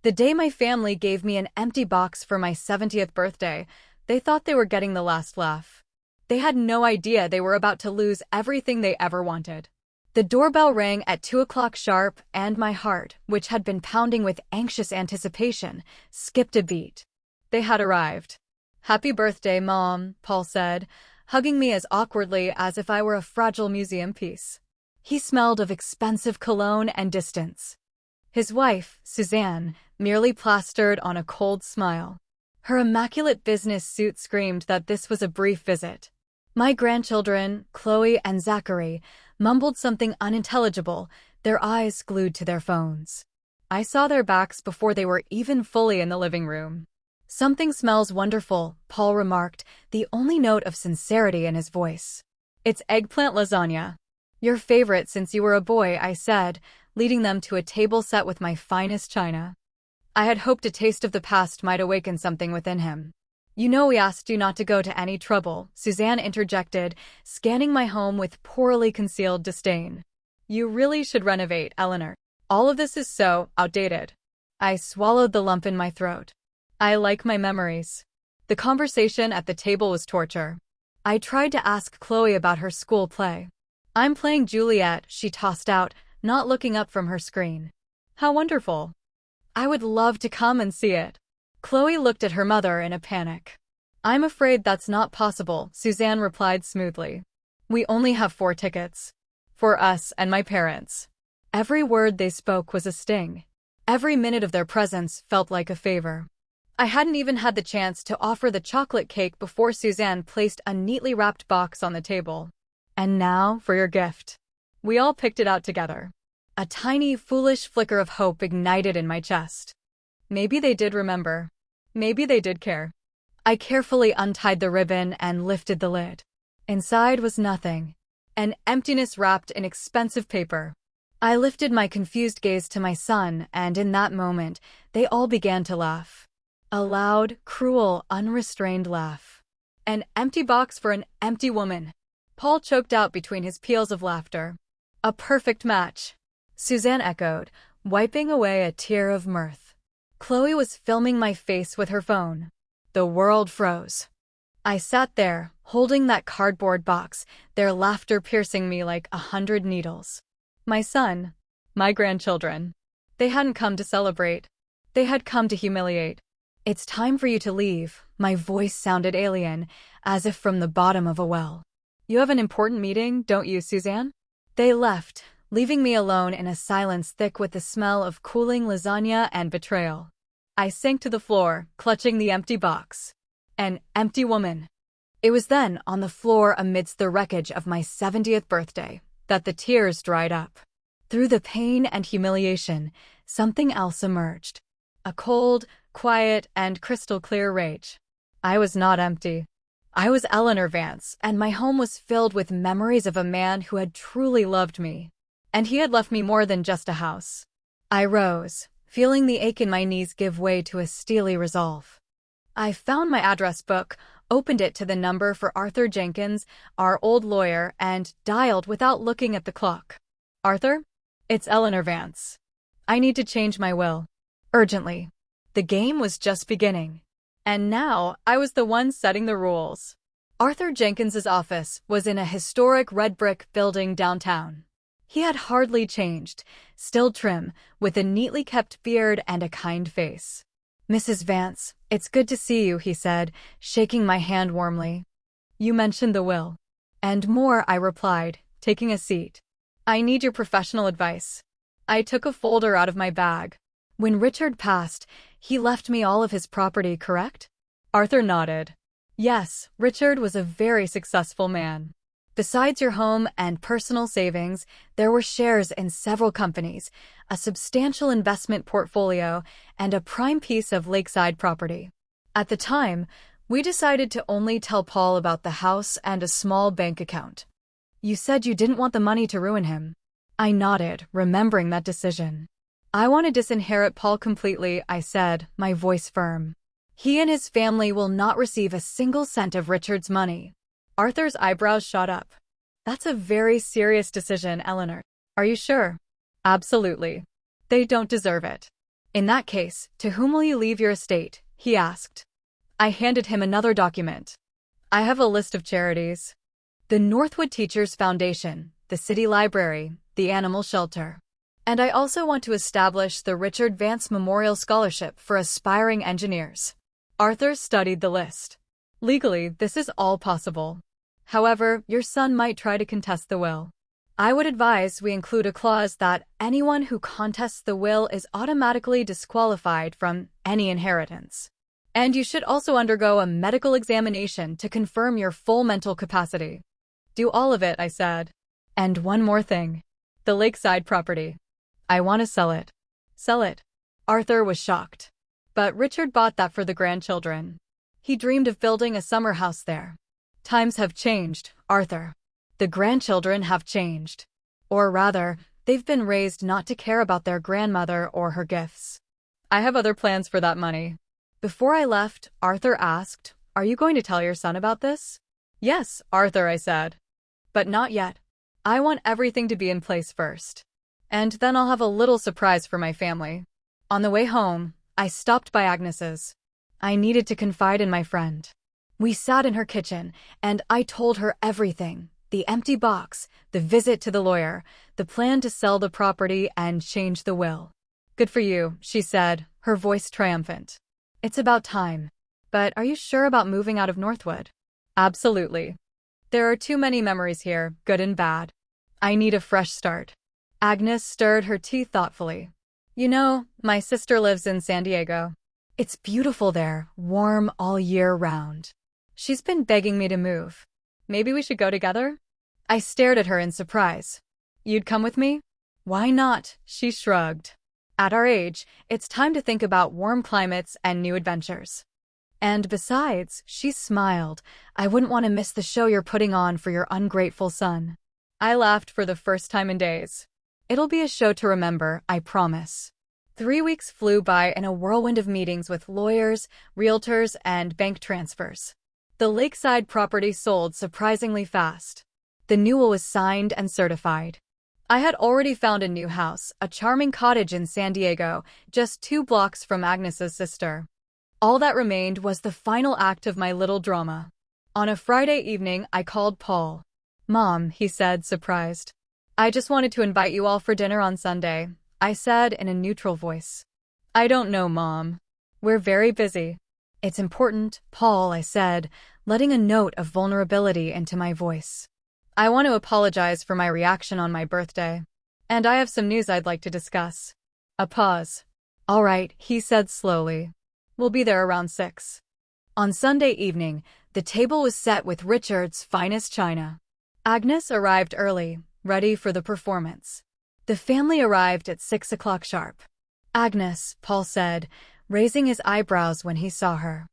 The day my family gave me an empty box for my 70th birthday, they thought they were getting the last laugh. They had no idea they were about to lose everything they ever wanted. The doorbell rang at 2 o'clock sharp, and my heart, which had been pounding with anxious anticipation, skipped a beat. They had arrived. "Happy birthday, Mom," Paul said, hugging me as awkwardly as if I were a fragile museum piece. He smelled of expensive cologne and distance. His wife, Suzanne, merely plastered on a cold smile. Her immaculate business suit screamed that this was a brief visit. My grandchildren, Chloe and Zachary, mumbled something unintelligible, their eyes glued to their phones. I saw their backs before they were even fully in the living room. "Something smells wonderful," Paul remarked, the only note of sincerity in his voice. "It's eggplant lasagna. Your favorite since you were a boy," I said, leading them to a table set with my finest china. I had hoped a taste of the past might awaken something within him. "You know we asked you not to go to any trouble," Suzanne interjected, scanning my home with poorly concealed disdain. "You really should renovate, Eleanor. All of this is so outdated." I swallowed the lump in my throat. I like my memories. The conversation at the table was torture. I tried to ask Chloe about her school play. "I'm playing Juliet," she tossed out, not looking up from her screen. "How wonderful. I would love to come and see it." Chloe looked at her mother in a panic. "I'm afraid that's not possible," Suzanne replied smoothly. "We only have 4 tickets. For us and my parents." Every word they spoke was a sting. Every minute of their presence felt like a favor. I hadn't even had the chance to offer the chocolate cake before Suzanne placed a neatly wrapped box on the table. "And now for your gift." We all picked it out together. A tiny, foolish flicker of hope ignited in my chest. Maybe they did remember. Maybe they did care. I carefully untied the ribbon and lifted the lid. Inside was nothing. An emptiness wrapped in expensive paper. I lifted my confused gaze to my son, and in that moment, they all began to laugh. A loud, cruel, unrestrained laugh. "An empty box for an empty woman," Paul choked out between his peals of laughter. "A perfect match," Suzanne echoed, wiping away a tear of mirth. Chloe was filming my face with her phone. The world froze. I sat there, holding that cardboard box, their laughter piercing me like 100 needles. My son, my grandchildren. They hadn't come to celebrate. They had come to humiliate. "It's time for you to leave." My voice sounded alien, as if from the bottom of a well. "You have an important meeting, don't you, Suzanne?" They left, leaving me alone in a silence thick with the smell of cooling lasagna and betrayal. I sank to the floor, clutching the empty box. An empty woman. It was then, on the floor amidst the wreckage of my 70th birthday, that the tears dried up. Through the pain and humiliation, something else emerged. A cold, quiet, and crystal-clear rage. I was not empty. I was Eleanor Vance, and my home was filled with memories of a man who had truly loved me. And he had left me more than just a house. I rose, feeling the ache in my knees give way to a steely resolve. I found my address book, opened it to the number for Arthur Jenkins, our old lawyer, and dialed without looking at the clock. "Arthur? It's Eleanor Vance. I need to change my will. Urgently." The game was just beginning. And now, I was the one setting the rules. Arthur Jenkins's office was in a historic red brick building downtown. He had hardly changed, still trim, with a neatly kept beard and a kind face. "Mrs. Vance, it's good to see you," he said, shaking my hand warmly. "You mentioned the will." "And more," I replied, taking a seat. "I need your professional advice." I took a folder out of my bag. "When Richard passed, he left me all of his property, correct?" Arthur nodded. "Yes, Richard was a very successful man. Besides your home and personal savings, there were shares in several companies, a substantial investment portfolio, and a prime piece of lakeside property. At the time, we decided to only tell Paul about the house and a small bank account. You said you didn't want the money to ruin him." I nodded, remembering that decision. "I want to disinherit Paul completely," I said, my voice firm. "He and his family will not receive a single cent of Richard's money." Arthur's eyebrows shot up. "That's a very serious decision, Eleanor. Are you sure?" "Absolutely. They don't deserve it." In that case, to whom will you leave your estate? He asked. I handed him another document. I have a list of charities. The Northwood Teachers Foundation, the City Library, the Animal Shelter. And I also want to establish the Richard Vance Memorial Scholarship for aspiring engineers. Arthur studied the list. Legally, this is all possible. However, your son might try to contest the will. I would advise we include a clause that anyone who contests the will is automatically disqualified from any inheritance. And you should also undergo a medical examination to confirm your full mental capacity. Do all of it, I said. And one more thing. The lakeside property. I want to sell it. Sell it. Arthur was shocked. But Richard bought that for the grandchildren. He dreamed of building a summer house there. Times have changed, Arthur. The grandchildren have changed. Or rather, they've been raised not to care about their grandmother or her gifts. I have other plans for that money. Before I left, Arthur asked, Are you going to tell your son about this? Yes, Arthur, I said. But not yet. I want everything to be in place first. And then I'll have a little surprise for my family. On the way home, I stopped by Agnes's. I needed to confide in my friend. We sat in her kitchen, and I told her everything. The empty box, the visit to the lawyer, the plan to sell the property and change the will. Good for you, she said, her voice triumphant. It's about time. But are you sure about moving out of Northwood? Absolutely. There are too many memories here, good and bad. I need a fresh start. Agnes stirred her tea thoughtfully. You know, my sister lives in San Diego. It's beautiful there, warm all year round. She's been begging me to move. Maybe we should go together? I stared at her in surprise. You'd come with me? Why not? She shrugged. At our age, it's time to think about warm climates and new adventures. And besides, she smiled, I wouldn't want to miss the show you're putting on for your ungrateful son. I laughed for the first time in days. It'll be a show to remember, I promise. 3 weeks flew by in a whirlwind of meetings with lawyers, realtors, and bank transfers. The lakeside property sold surprisingly fast. The new will was signed and certified. I had already found a new house, a charming cottage in San Diego, just 2 blocks from Agnes's sister. All that remained was the final act of my little drama. On a Friday evening, I called Paul. Mom, he said, surprised. I just wanted to invite you all for dinner on Sunday, I said in a neutral voice. I don't know, Mom. We're very busy. It's important, Paul, I said, letting a note of vulnerability into my voice. I want to apologize for my reaction on my birthday. And I have some news I'd like to discuss. A pause. All right, he said slowly. We'll be there around 6. On Sunday evening, the table was set with Richard's finest china. Agnes arrived early, ready for the performance. The family arrived at 6 o'clock sharp. Agnes, Paul said, raising his eyebrows when he saw her.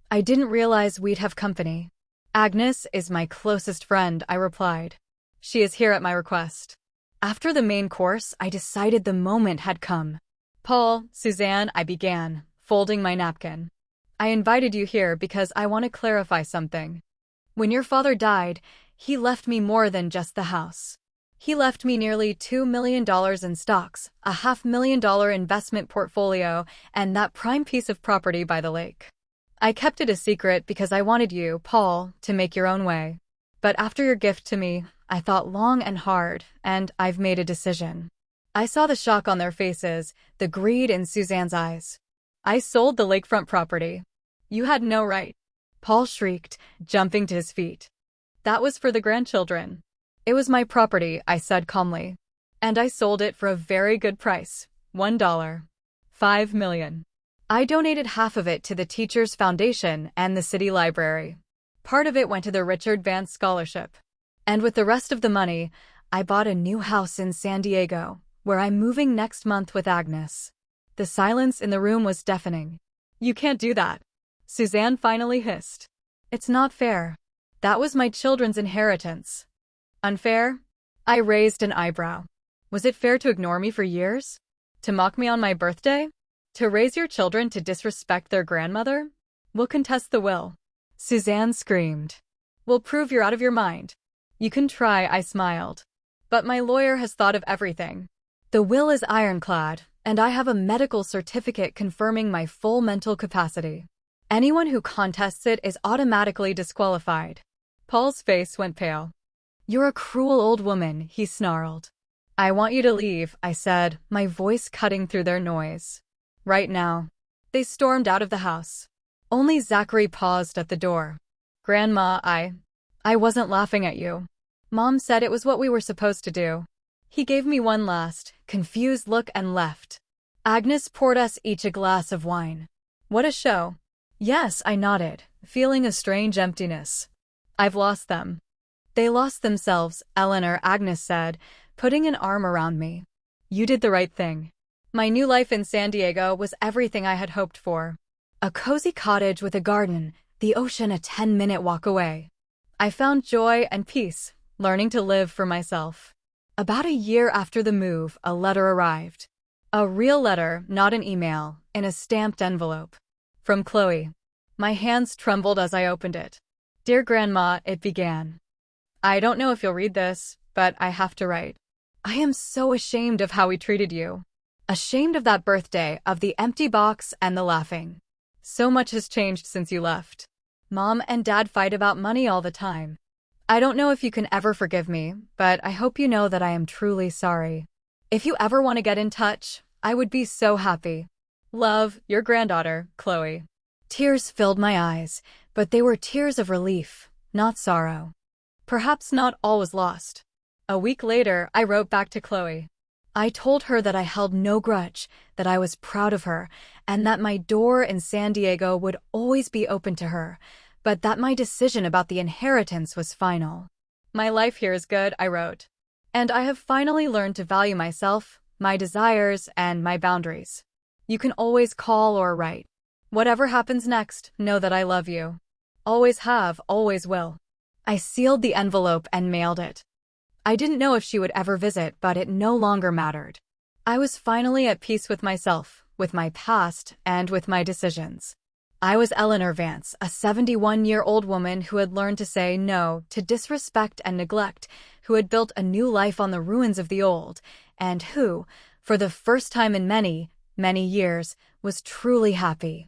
I didn't realize we'd have company. Agnes is my closest friend, I replied. She is here at my request. After the main course, I decided the moment had come. Paul, Suzanne, I began, folding my napkin. I invited you here because I want to clarify something. When your father died, he left me more than just the house. He left me nearly $2 million in stocks, a $500,000 investment portfolio, and that prime piece of property by the lake. I kept it a secret because I wanted you, Paul, to make your own way. But after your gift to me, I thought long and hard, and I've made a decision. I saw the shock on their faces, the greed in Suzanne's eyes. I sold the lakefront property. You had no right. Paul shrieked, jumping to his feet. That was for the grandchildren. It was my property, I said calmly. And I sold it for a very good price, $1. $5 million. I donated half of it to the Teachers Foundation and the City Library. Part of it went to the Richard Vance Scholarship. And with the rest of the money, I bought a new house in San Diego, where I'm moving next month with Agnes. The silence in the room was deafening. You can't do that. Suzanne finally hissed. It's not fair. That was my children's inheritance. Unfair? I raised an eyebrow. Was it fair to ignore me for years? To mock me on my birthday? To raise your children to disrespect their grandmother? We'll contest the will. Suzanne screamed. We'll prove you're out of your mind. You can try, I smiled. But my lawyer has thought of everything. The will is ironclad, and I have a medical certificate confirming my full mental capacity. Anyone who contests it is automatically disqualified. Paul's face went pale. You're a cruel old woman, he snarled. I want you to leave, I said, my voice cutting through their noise. Right now. They stormed out of the house. Only Zachary paused at the door. Grandma, I wasn't laughing at you. Mom said it was what we were supposed to do. He gave me one last, confused look and left. Agnes poured us each a glass of wine. What a show. Yes, I nodded, feeling a strange emptiness. I've lost them. They lost themselves, Eleanor, Agnes said, putting an arm around me. You did the right thing. My new life in San Diego was everything I had hoped for. A cozy cottage with a garden, the ocean a 10-minute walk away. I found joy and peace, learning to live for myself. About a year after the move, a letter arrived. A real letter, not an email, in a stamped envelope. From Chloe. My hands trembled as I opened it. Dear Grandma, it began. I don't know if you'll read this, but I have to write. I am so ashamed of how we treated you. Ashamed of that birthday, of the empty box and the laughing. So much has changed since you left. Mom and Dad fight about money all the time. I don't know if you can ever forgive me, but I hope you know that I am truly sorry. If you ever want to get in touch, I would be so happy. Love, your granddaughter, Chloe. Tears filled my eyes, but they were tears of relief, not sorrow. Perhaps not all was lost. A week later, I wrote back to Chloe. I told her that I held no grudge, that I was proud of her, and that my door in San Diego would always be open to her, but that my decision about the inheritance was final. My life here is good, I wrote. And I have finally learned to value myself, my desires, and my boundaries. You can always call or write. Whatever happens next, know that I love you. Always have, always will. I sealed the envelope and mailed it. I didn't know if she would ever visit, but it no longer mattered. I was finally at peace with myself, with my past, and with my decisions. I was Eleanor Vance, a 71-year-old woman who had learned to say no to disrespect and neglect, who had built a new life on the ruins of the old, and who, for the first time in many, many years, was truly happy.